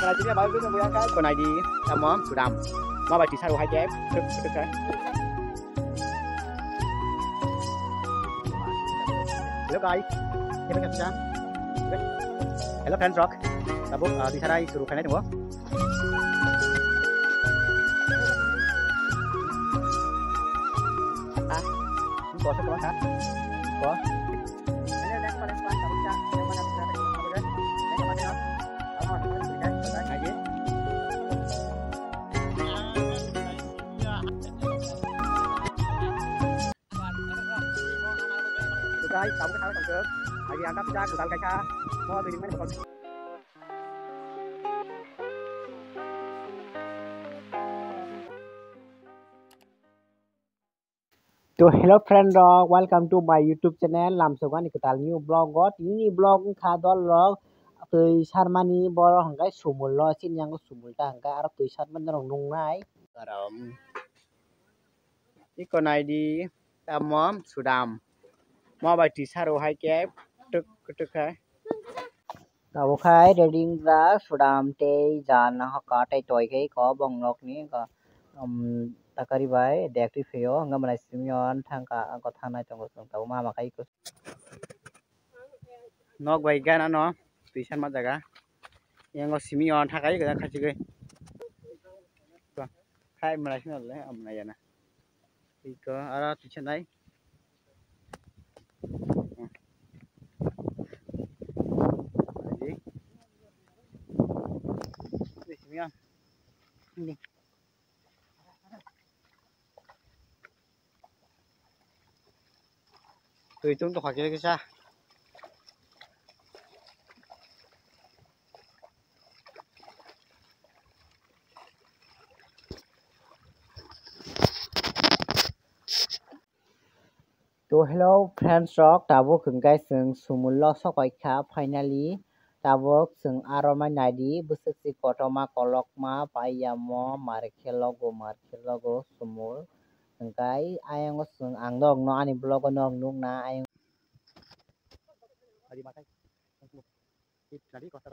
Này chính là bao nhiêu người cái còn này đi làm món sủi đầm mà bài chỉ sao hai chép thức cái hello guys ini kan sudah hello friends rock tabuk di sana suruh kalian tunggu có sẽ có khác có guys, tổng cái tháo tổng trước. Tại vì anh đắp ra của tao cái xa, mua từ những mấy con. So hello friend, welcome to my YouTube channel. Làm sao cái cái new blog got, ini blog khá đó log. Từ Sharmani boro hangkai sumul lo sin yang sumul ta hangkai Arab từ Sharman rong nung nai. Karam. Ini con này đi tam mom sudam. Mau bài chỉ sao hai kép trực khai. Tao khai reading ra sudam te jan ha ka te toy cái có bong lok ni ka takari bai deactive pheo ngam lai simyon thang ka ko thang nai tong tau ma kai ko. Nok bai gan no tuition ma jaga. Yang ko simyon thakai ka khachi gai. Khai ma lai simyon le am nai na. Iko ara tuition nai. Ini. Tôi chúng tôi hỏi cái xa. So hello friends rock tabo khung kai sung sumullo sokai kha finally tabo sung aroma nadi busuk si kotoma kolokma payamo markelogo sumul sungkai ayang sung angdong no ani blog no nung na ayang adi matai tadi kota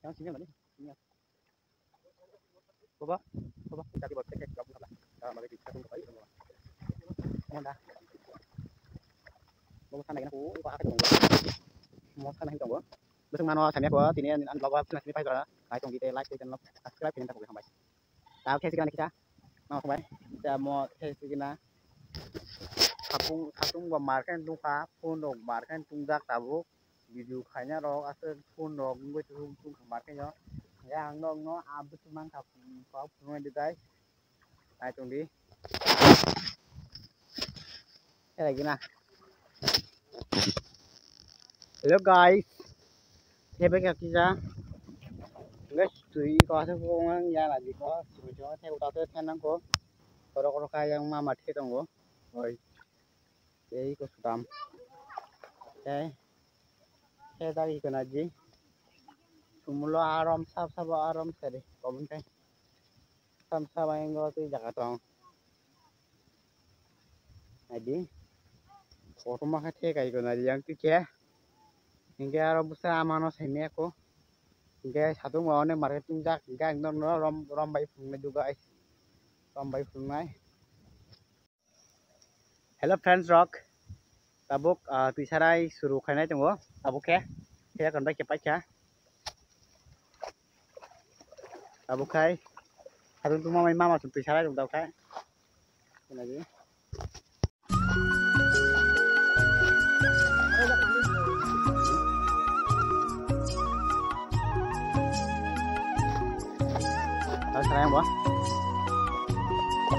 yang sini mana ni coba tadi buat cek kamu apa mari kita tunggu baik Honda mau sana aku có cái đồng mau sana đồng bữa bữa nó thành của thì nên ăn blog trên này phải rồi cái trong video like trên nó subscribe trên ta cũng không phải tao theo cái này kita nó không phảiจะmau theo cái na khapung và markan tung phá phun đồng markan tung giác tabuk video khanya ro asal phun đồng với tung markan nó yang nó abis mang khapung có phun đi guys ai trong đi cái này gimana? Hello guys, thế bây giờ kita guys tui có thể không nhà là gì có cho theo tao tới theo năng có cái yang mà mặt hết rồi rồi cái có sụt cái tadi kena gì semula aram sab aram seri komen cái sam yang có tôi jaga tong aji foto mah kayak kena yang tu kia hingga Arab besar mana sini aku hingga satu mau nih marketing jak hingga itu rom bayi pungai juga rom bayi pungai. Hello friends rock tabuk tuisarai suruh kena tunggu tabuk ya saya akan baca baca tabuk kai harus tu mau main mama tuisarai tunggu kai ini lagi. Sayang buah.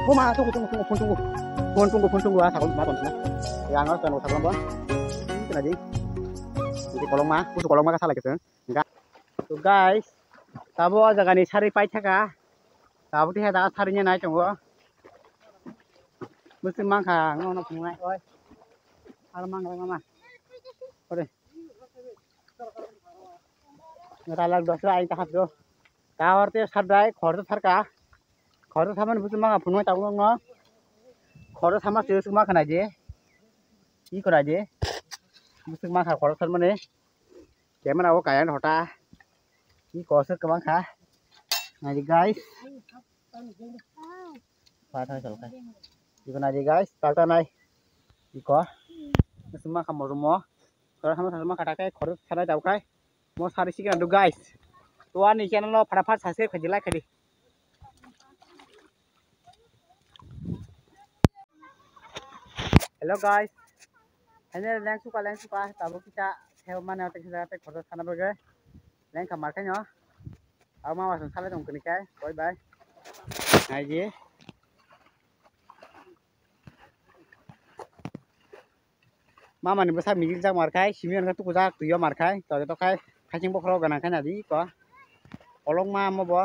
Buma tunggu sakol mah tonton. Yang harus tunggu sakol buah. Ini lagi. Ini kolong mah, busuk kolong mah salah gitu. Enggak. So guys, tabo jaga ni sari pai thaka. Tabo ti hada sarinya nai tunggu. Mesti mangka ngono pungai oi. Alamang mama. Ore. Ngatalag dosra ai tahap do. Kawarte sadai khordo sarka khordo saman busu ma phunoi taung no khordo sama se suma khana je ki kora je busu ma kha khordo sarmane kemana o kayan hota Ini kosong ke bang kah? Nah guys, patah selesai. Ikan aja guys, patah naik. Iko, semua kamu rumah. Kalau sama sama kata kayak korut sana jauh kai. Mau sari sih kan guys. Tuan ini channel lo pada subscribe kerja like kadi. Hello guys. Hanya leng suka. Tahu kita hewan yang kita korut sana berge. Leng kamar kan ya. Aku mau masuk sana dong kenikai. Bye bye. Aja. Mama nih besar migil jak markai, sini kan tuh kuzak tuh ya markai, tadi tuh kai, kacang pokro ganang kan jadi kok, olong mama boh,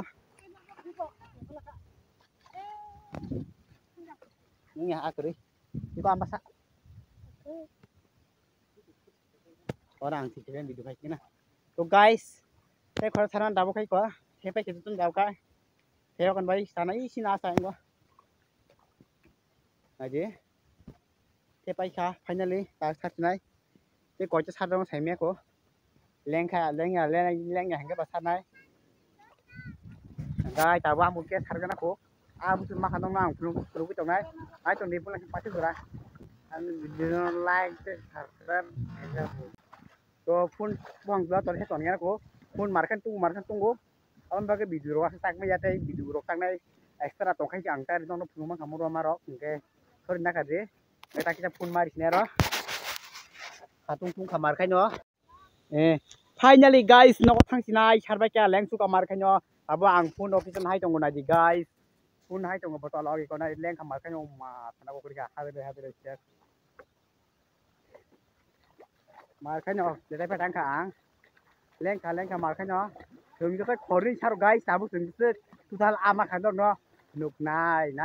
ini ya aku deh, itu apa sih? Orang sih kalian video kayak gini, tuh guys, saya kalau saran dapat kayak kok, saya pakai itu tuh dapat kai, saya akan bayi sana isi nasa ini kok, aja, saya pakai kah, finally, tak satu nih, saya kau cek satu orang saya kok, leng ya, hingga pas sana, guys, tahu aku mungkin harga aku. Aku cuma makan dong, perlu kita naik. Ayo tuh di pulang pasti surah. And like subscribe. So pun buang dua tuh headphone aku. Pun markan tunggu. Awan bagai video aku tak me jate video tak naik extra tuh kayak angka itu untuk rumah kamu rumah rok. Oke, sorry nak aja. Kita kita pun maris nero. Hatung kamar kanyo. Finally guys, no thang sinai sarba kya leng su kamar kanyo. Abo ang pun office hai tunggu naji guys. Pun hai tunggu botol lagi kona leng kamar kanyo ma tanda ko kurga habe chef. Mar kanyo để phải đang khang. Leng kamar kanyo. Thường cho cái khori charo guys, tabu thường chứ total ama khang đó no. Nuk nai na.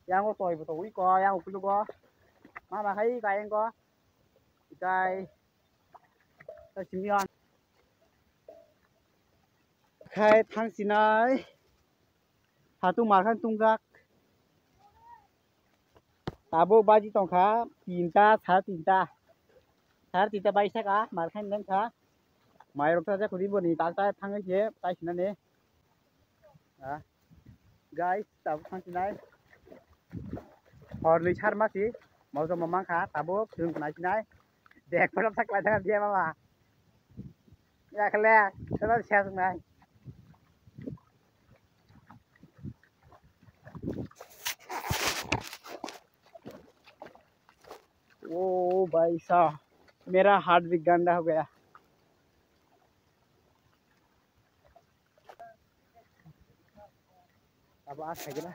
Yang ko toy botol ko, yang ko ko. Ma thấy cái anh có. Cái chimion. Khai thang sinai. Hatung markan tunggak. Tabo baji tongkha tinta thar tinta baisa ka markan neng kha mai rok ta khudi boni ta ta thang je tai sina ne guys tab thang sinai or li char ma si mau zo mamang kha tabo thung nai sinai dek parap sak lai thang je mama ya khle chalo share sungai ओ भाई साहब मेरा हार्ट भी गंदा हो गया अब आ सकेला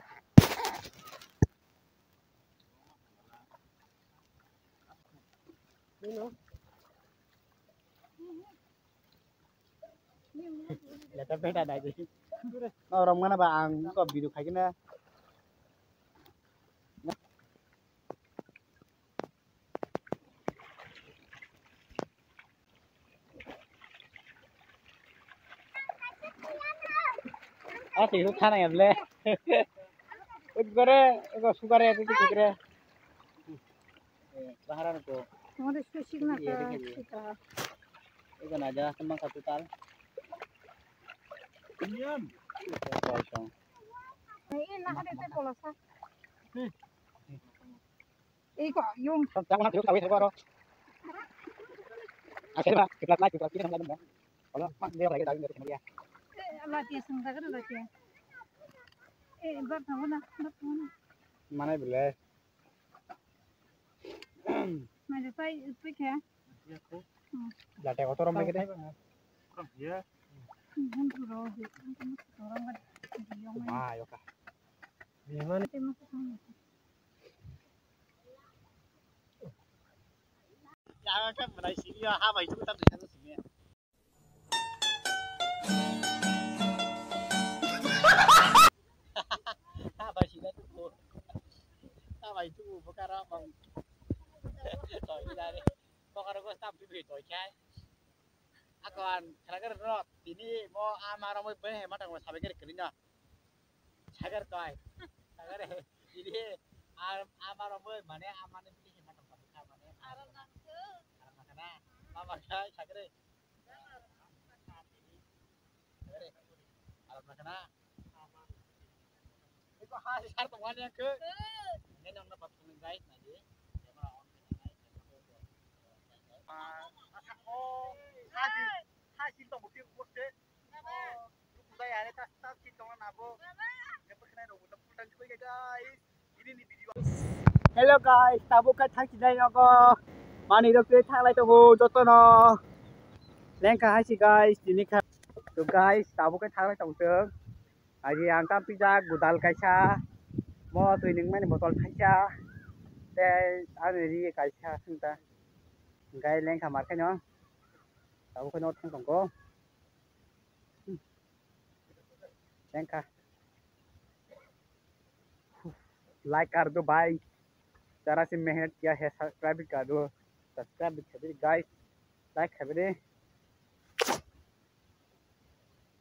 leta beta dai di orang mana bang kok bidu kayak gini asli itu tanah ya ble itu sugar itu kira baharan ko Ada spesifik nak kita. itu aja sama satu tal Indian kosong Ini nak ada tu pola sah. Kok yung jangan nak kawin baru akhirnya kita lagi sama lagi kalau mak dia lagi dari dia latihan sebentar latihan. Bar mana? mana boleh Mana tu kaya? Latte kotor orang begitu. Iya. Wah, yo kah. Gimana? Jangan kan mulai sini ya, apa itu kita bisa sini. Apa sih itu? Apa itu? Perkara bang. Rồi đi ra đi. Có cái stamp bị tội trái. Akan kira-kira no ini mau amar mau beli hemat ang sabi kira kira cagar toy cagar ini amar mau mana aman ini hemat ang sabi kira mana arang nak mama kena cagar Alam na kana. Iko hasar tungwan yang ke. Ini nang dapat kuning guys nanti. Camera on oh, hasil tong bukti kurse. Udah ya, tas tong nabo. Yang perkara itu udah putar juga guys. Ini nih video. Hello guys, tabu ka thang chidai ko. Mani rok te thang lai to go joto no. Lengka hai si guys, ini ka. So guys, tabu ka thang lai tong teng. Aji angka pizza gudal kaisa. Mo tuining mani botol kaisa. Te ane ri kaisa sinta. Gai lengka mar ka no. Tabu ka no thang tong ko. Lengka. Like कर दो भाई जरा सी मेहनत किया है सब्सक्राइब कर दो सब्सक्राइब कर दो गाइस लाइक कर दे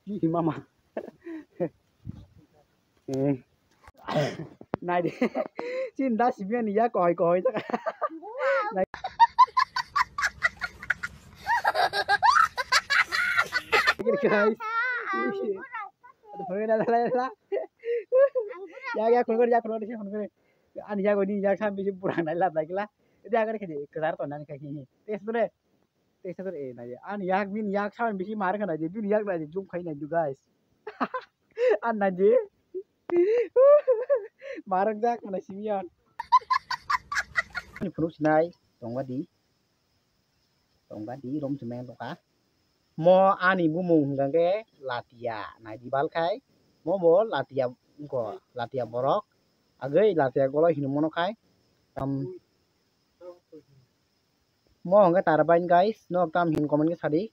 ये मामा này đi xin đá xí miên giá còi còi chắc này guys ya kun ya di sini an ya goni ya sam bisi purang nai lat lagi lah dia akan kedi kesar to nan kaki tes tuh na ya an ya bin ya sam bisi mar kan aja bin ya na jum khai na ju guys an na je marang jak mana simian ni punu sinai tong di rom semeng to ka mo ani bu mung gang ke latia na di bal khai mo latia ko latia borok agai latia golo hinu mono kai mo nga tarabain guys no tam hin comment ke sadi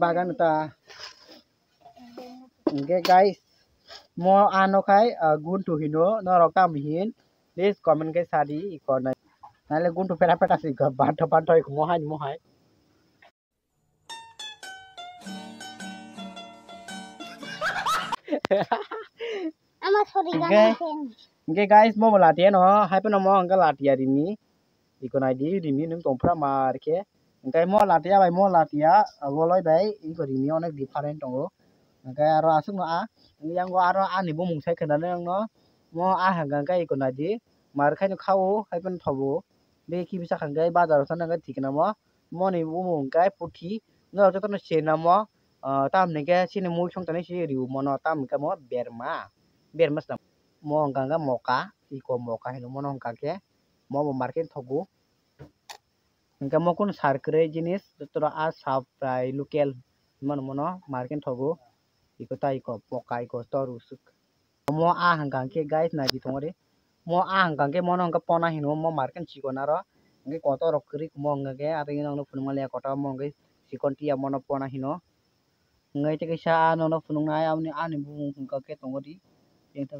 bagan ta nge guys mo ano kai gun tu hino no rok tam hin please comment ke sadi ikon nale gun tu pera peta sih bat mo hai Ama sorry Oke guys, mau latihan no, hai pun mau angkat latihan ini, ikon ID ini nung tompra mar ke, engkai mau latihan, goloi bay, ikon ini onek different tonggo, engkai aro asuk no a, yang gua aro a nih bumung saya kenal yang no, mau a engkai ikon ID, mar kai no kau, hai pun thobo, beki bisa engkai bazar sana engkai tik nama, mau nih bumung engkai puthi, no joto no cina mau, tam nih ke sini mau cong tani sih riu mono tam engkai mau berma sam. Mo angka moka iko moka hino mono angka ke mo market thogu angka mo kun sarkre jinis tora a sap fry local mono market thogu iko ta iko moka iko toru suk mo a angka ke guys na ji thongore mo a angka ke mono angka pona hino mo market chikona ro nge koto rokri mo angka ke ati no funmale kota mo nge sikon tia mono pona hino ngai te ke sa no funung na amni ani bu angka ke tongori yang ta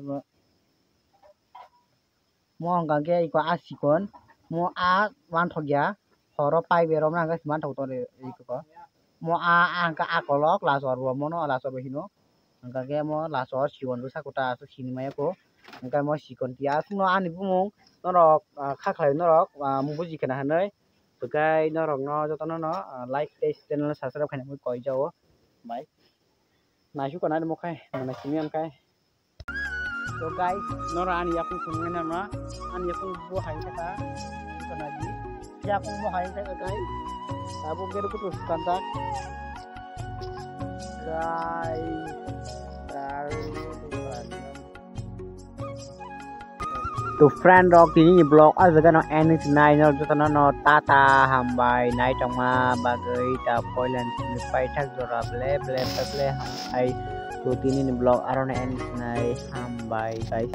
mo angka ke iko asikon mo a wan thogya horo pai berom na gas man thog to iko ko mo a angka akolok la sor mo no la sor hino angka ke mo la sor sikon ru sakota su sinima ko angka mo sikon tia no ani bumung no rok kha khlai no rok mu buji kana hanai bekai no rok no joto no like channel subscribe khane mo koi jao bye na su kana mo khai na simian kai so guys nora ani yakung sungai nama ani yakung buah hai kata itu lagi yakung buah hai kata guys tabung keru terus kantak guys to friend rock ini blog aja kan any nine no joto no tata hambai nai trong ma bagai ta poilan pai thak jora ble hai to tini blog aron any nai hambai guys